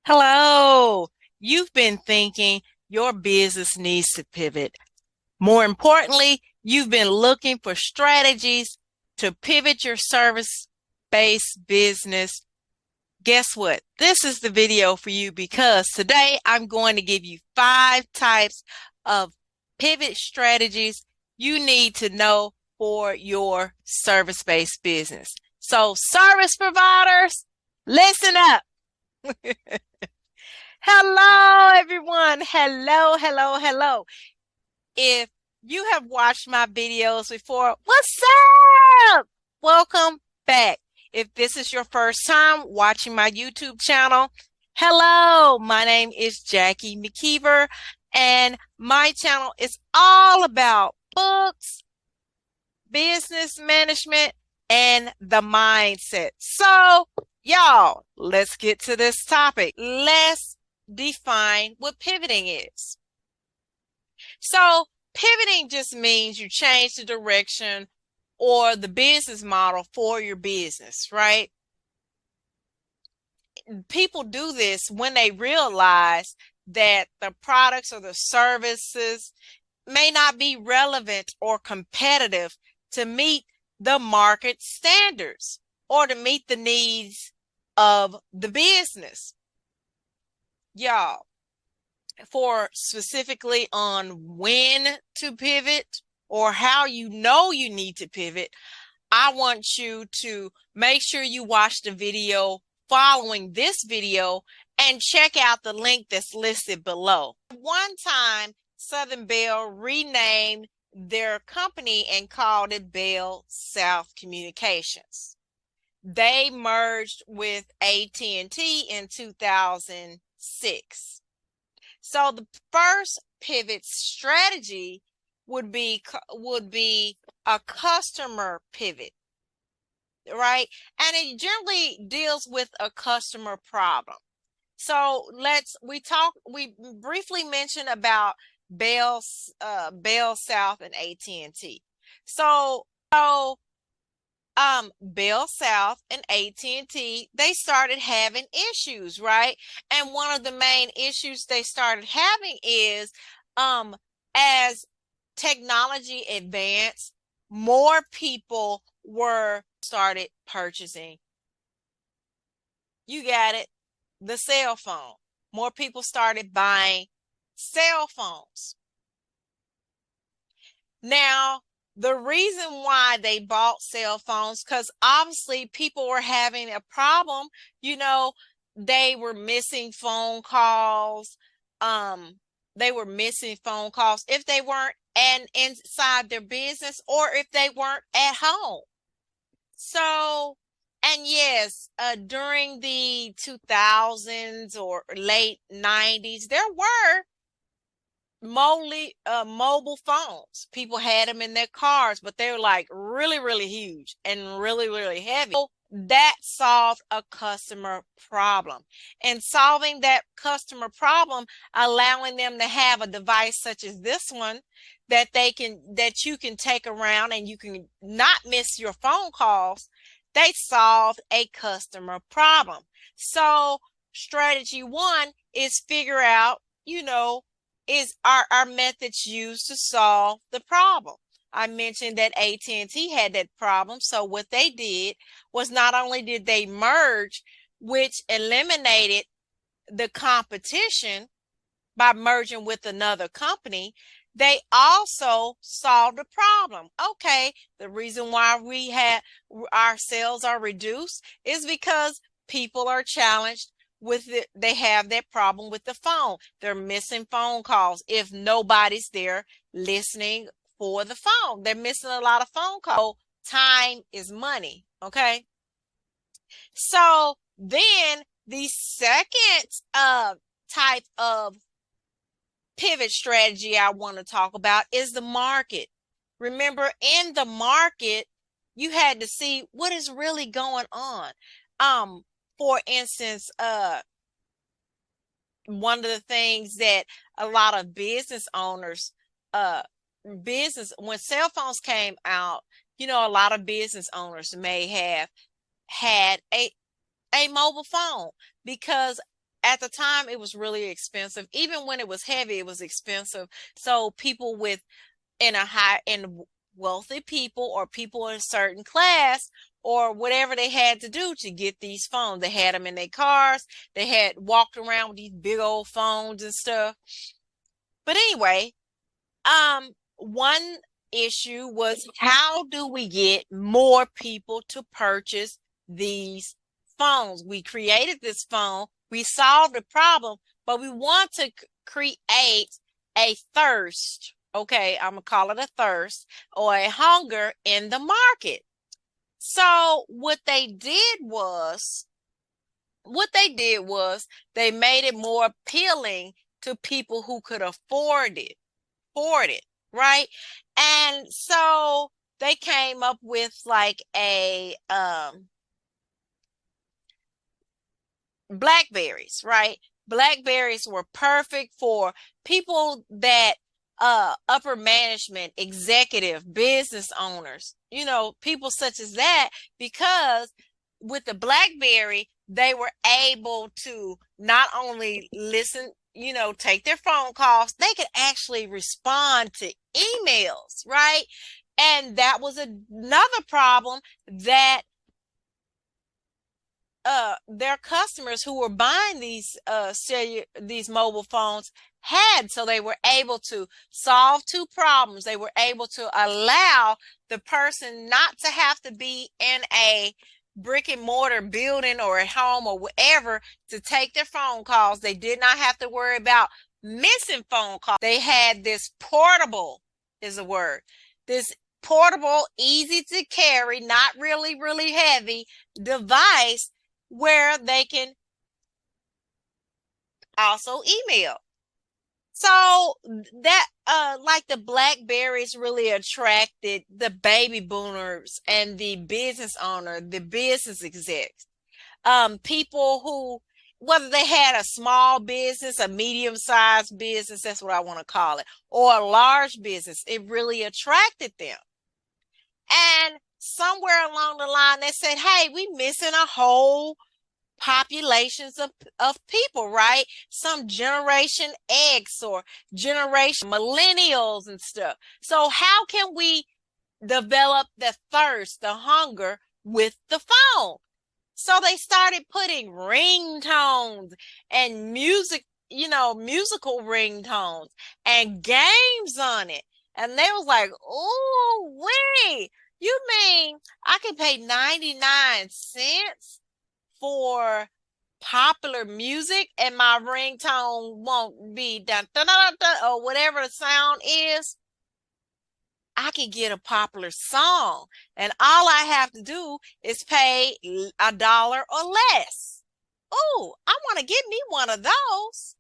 Hello. You've been thinking your business needs to pivot. More importantly, you've been looking for strategies to pivot your service-based business. Guess what? This is the video for you because today I'm going to give you 5 types of pivot strategies you need to know for your service-based business. So, service providers, listen up. Hello, everyone. Hello. If you have watched my videos before, what's up? Welcome back. If this is your first time watching my YouTube channel, hello, my name is Jackie McKeever, and my channel is all about books, business management, and the mindset. So, y'all, let's get to this topic. Let's define what pivoting is. So, pivoting just means you change the direction or the business model for your business, right? People do this when they realize that the products or the services may not be relevant or competitive to meet the market standards or to meet the needs of the business. Y'all, for specifically on when to pivot or how you know you need to pivot, I want you to make sure you watch the video following this video and check out the link that's listed below. One time, Southern Bell renamed their company and called it Bell South Communications. They merged with AT&T in 2006. So the first pivot strategy would be a customer pivot, right? And it generally deals with a customer problem. So we briefly mentioned about Bell South and AT&T. So Bell South and AT&T, they started having issues, right? And one of the main issues they started having is as technology advanced, more people started purchasing. You got it. The cell phone. More people started buying cell phones. Now, the reason why they bought cell phones, because obviously people were having a problem. They were missing phone calls. They were missing phone calls if they weren't inside their business or if they weren't at home. So, and yes, during the 2000s or late 90s, there were mobile phones. People had them in their cars, but they were like really huge and really heavy. So that solved a customer problem. And solving that customer problem, allowing them to have a device such as this one that you can take around and you can not miss your phone calls, they solved a customer problem. So strategy 1 is figure out, is our methods used to solve the problem. I mentioned that AT&T had that problem. So what they did was not only did they merge, which eliminated the competition by merging with another company, they also solved the problem. Okay, the reason why our sales are reduced is because people are challenged with it. They have that problem with the phone. They're missing phone calls if nobody's there listening for the phone. They're missing a lot of phone calls. Time is money. Okay. So then the second type of pivot strategy I want to talk about is the market. Remember, in the market, you had to see what is really going on. For instance, one of the things that a lot of business owners, when cell phones came out, a lot of business owners may have had a mobile phone because at the time it was really expensive. Even when it was heavy, it was expensive. So people with in wealthy people or people in a certain class or whatever they had to do to get these phones. They had them in their cars. They had walked around with these big old phones and stuff. But anyway, one issue was how do we get more people to purchase these phones? We created this phone, we solved the problem, but we want to create a thirst. Okay, I'm gonna call it a thirst or a hunger in the market. So what they did was they made it more appealing to people who could afford it, right? And so they came up with like a Blackberries, right? Blackberries were perfect for people that upper management, executive, business owners, people such as that, because with the Blackberry, they were able to not only listen, take their phone calls, they could actually respond to emails, right? And that was another problem that their customers who were buying these mobile phones had. So they were able to solve two problems. They were able to allow the person not to have to be in a brick and mortar building or at home or wherever to take their phone calls. They did not have to worry about missing phone calls. They had this portable is a word. This portable, easy to carry, not really, really heavy device where they can also email. So that like the Blackberries really attracted the baby boomers and the business owner, the business execs, people who, whether they had a small business, a medium-sized business, that's what I want to call it, or a large business, it really attracted them. And somewhere along the line, they said, hey, we missing a whole populations of people, right? Some generation X or generation millennials and stuff. So how can we develop the thirst, the hunger with the phone? So they started putting ringtones and musical ringtones and games on it. And they was like, oh, wait, you mean I can pay 99 cents for popular music and my ringtone won't be dun, dun, dun, dun, or whatever the sound is? I can get a popular song and all I have to do is pay $1 or less. Oh, I want to get me one of those.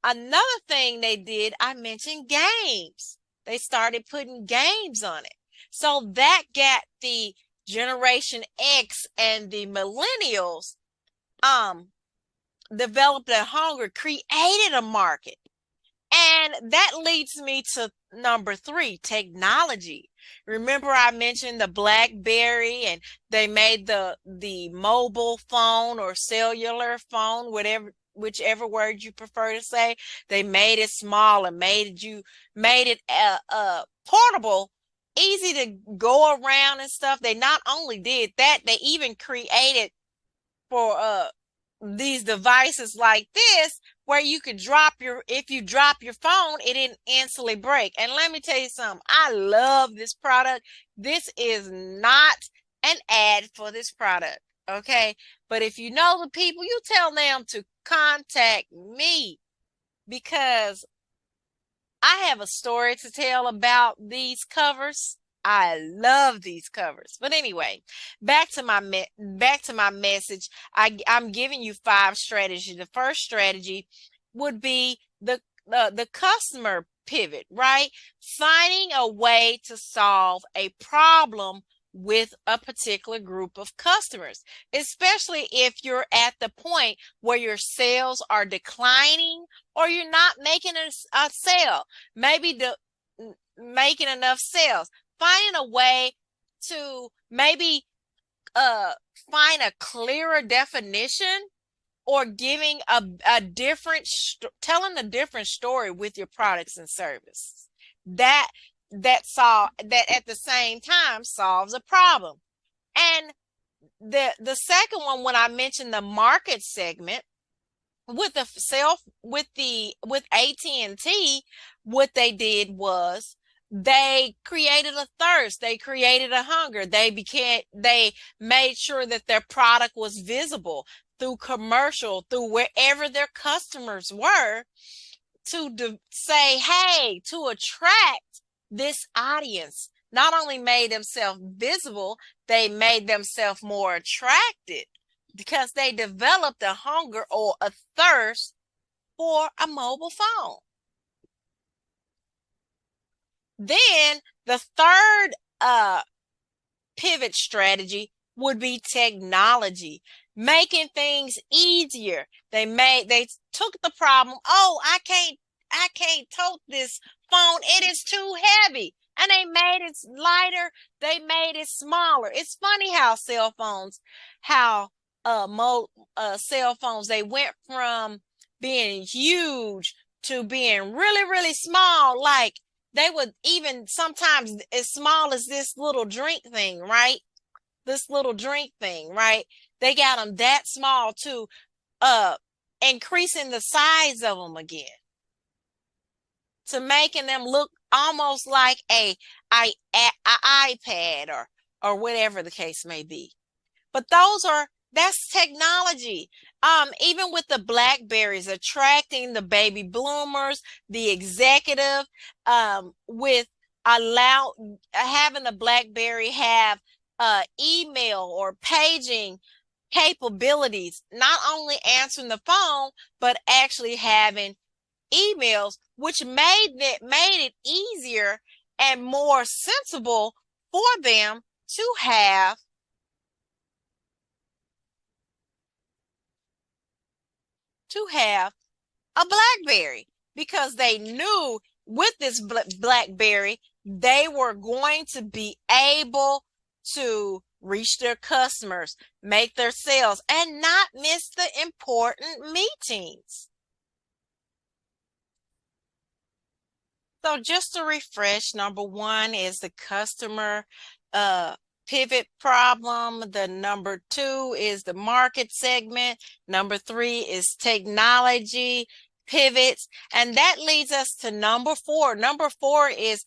Another thing they did, I mentioned games. They started putting games on it. So that got the Generation X and the millennials developed a hunger, created a market. And that leads me to number 3, technology. Remember I mentioned the BlackBerry and they made the mobile phone or cellular phone, whichever word you prefer to say. They made it small and made it portable, easy to go around and stuff. They not only did that, they even created for these devices like this where you could if you drop your phone, it didn't instantly break. And let me tell you something, I love this product. This is not an ad for this product, okay? But if you know the people, you tell them to contact me because I have a story to tell about these covers. I love these covers. But anyway, back to my message. I'm giving you 5 strategies. The first strategy would be the customer pivot, right? Finding a way to solve a problem with a particular group of customers, especially if you're at the point where your sales are declining or you're not making a sale, maybe making enough sales. Finding a way to maybe find a clearer definition or giving a different, telling a different story with your products and services. That that at the same time solves a problem. And the second one, when I mentioned the market segment, with the self with AT&T, what they did was they created a thirst, they created a hunger, they made sure that their product was visible through commercial, through wherever their customers were, to say, hey, to attract this audience. Not only made themselves visible, they made themselves more attracted because they developed a hunger or a thirst for a mobile phone. Then the third pivot strategy would be technology, making things easier. They took the problem, oh, I can't tote this phone, it is too heavy. And they made it lighter, they made it smaller. It's funny how cell phones, they went from being huge to being really, really small. Like, they would even sometimes as small as this little drink thing, right? This little drink thing, right? They got them that small too, increasing the size of them again to making them look almost like a iPad or whatever the case may be. But that's technology. Even with the Blackberries attracting the baby bloomers, the executive, with having the Blackberry have email or paging capabilities, not only answering the phone, but actually having emails, which made it easier and more sensible for them to have a Blackberry, because they knew with this Blackberry they were going to be able to reach their customers, make their sales, and not miss the important meetings. So just to refresh, number one is the customer pivot problem. The number two is the market segment. Number three is technology pivots. And that leads us to number four. Number four is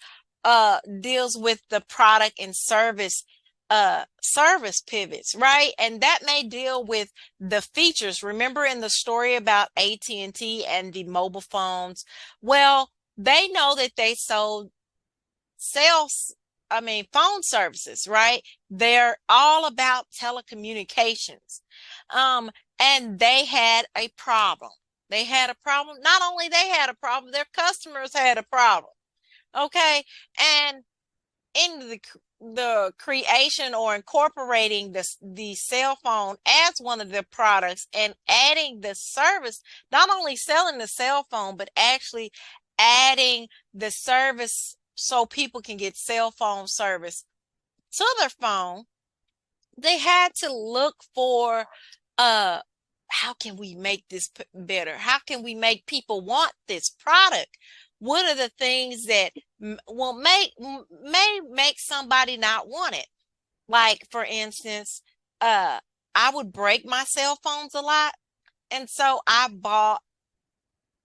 deals with the product and service pivots, right? And that may deal with the features. Remember in the story about AT&T and the mobile phones? Well, they know that they sold phone services, right? They're all about telecommunications. And they had a problem. They had a problem. Not only they had a problem, their customers had a problem. Okay. And in the creation or incorporating the cell phone as one of their products and adding the service, not only selling the cell phone, but actually adding the service so people can get cell phone service to their phone, they had to look for how can we make this better? How can we make people want this product? What are the things that may make somebody not want it? Like, for instance, I would break my cell phones a lot, and so I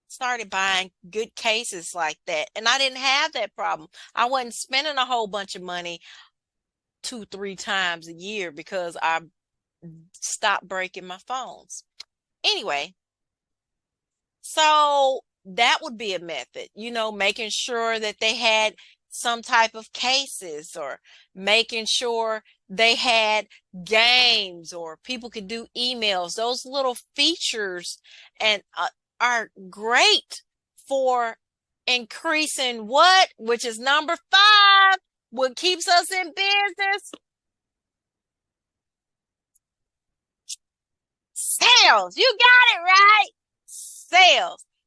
started buying good cases like that, and I didn't have that problem. I wasn't spending a whole bunch of money 2-3 times a year because I stopped breaking my phones. Anyway, so that would be a method, making sure that they had some type of cases, or making sure they had games, or people could do emails. Those little features and are great for increasing which is number 5, what keeps us in business? Sales. You got it right.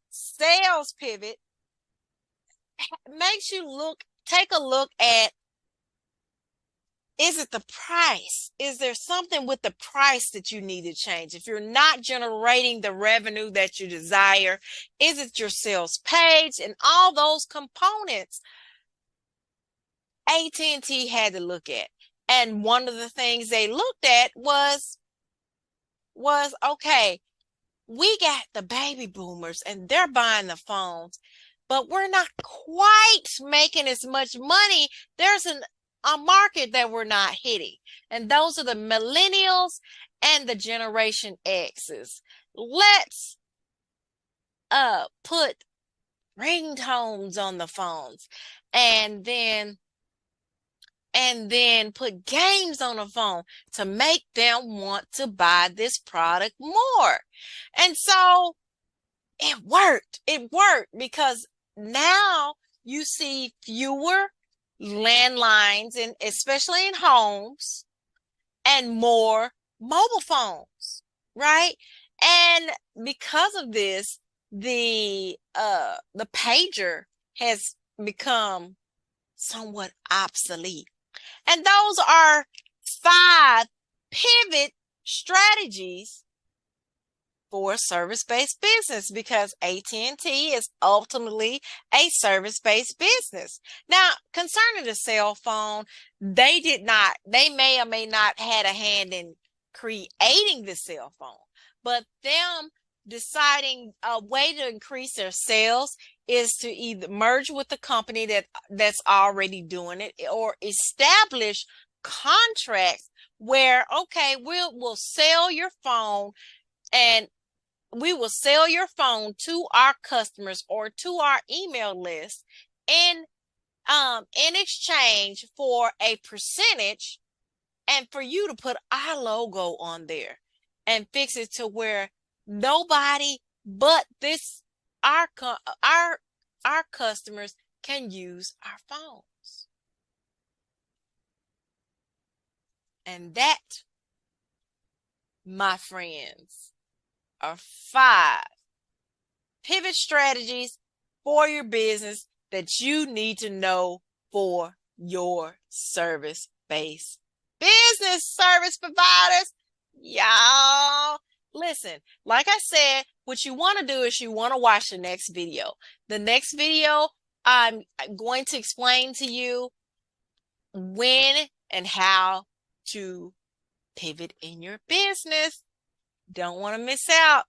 Sales pivot makes you take a look at Is it the price? Is there something with the price that you need to change? If you're not generating the revenue that you desire, is it your sales page and all those components AT&T had to look at? And one of the things they looked at was okay, we got the baby boomers and they're buying the phones, but we're not quite making as much money. There's a market that we're not hitting, and those are the millennials and the Generation X's. Let's put ringtones on the phones, and then put games on the phone to make them want to buy this product more. And so it worked. It worked because now you see fewer landlines, and especially in homes, and more mobile phones, right? And because of this, the pager has become somewhat obsolete. And those are 5 pivot strategies for a service-based business, because AT&T is ultimately a service-based business. Now, concerning the cell phone, they may or may not had a hand in creating the cell phone, but them deciding a way to increase their sales is to either merge with the company that's already doing it, or establish contracts where, okay, we'll sell your phone, and we will sell your phone to our customers or to our email list in exchange for a percentage, and for you to put our logo on there and fix it to where nobody but our customers can use our phones. And that, my friends, are 5 pivot strategies for your business that you need to know for your service-based business. Service providers, y'all, listen, like I said, what you want to do is you want to watch the next video. The next video, I'm going to explain to you when and how to pivot in your business. Don't want to miss out.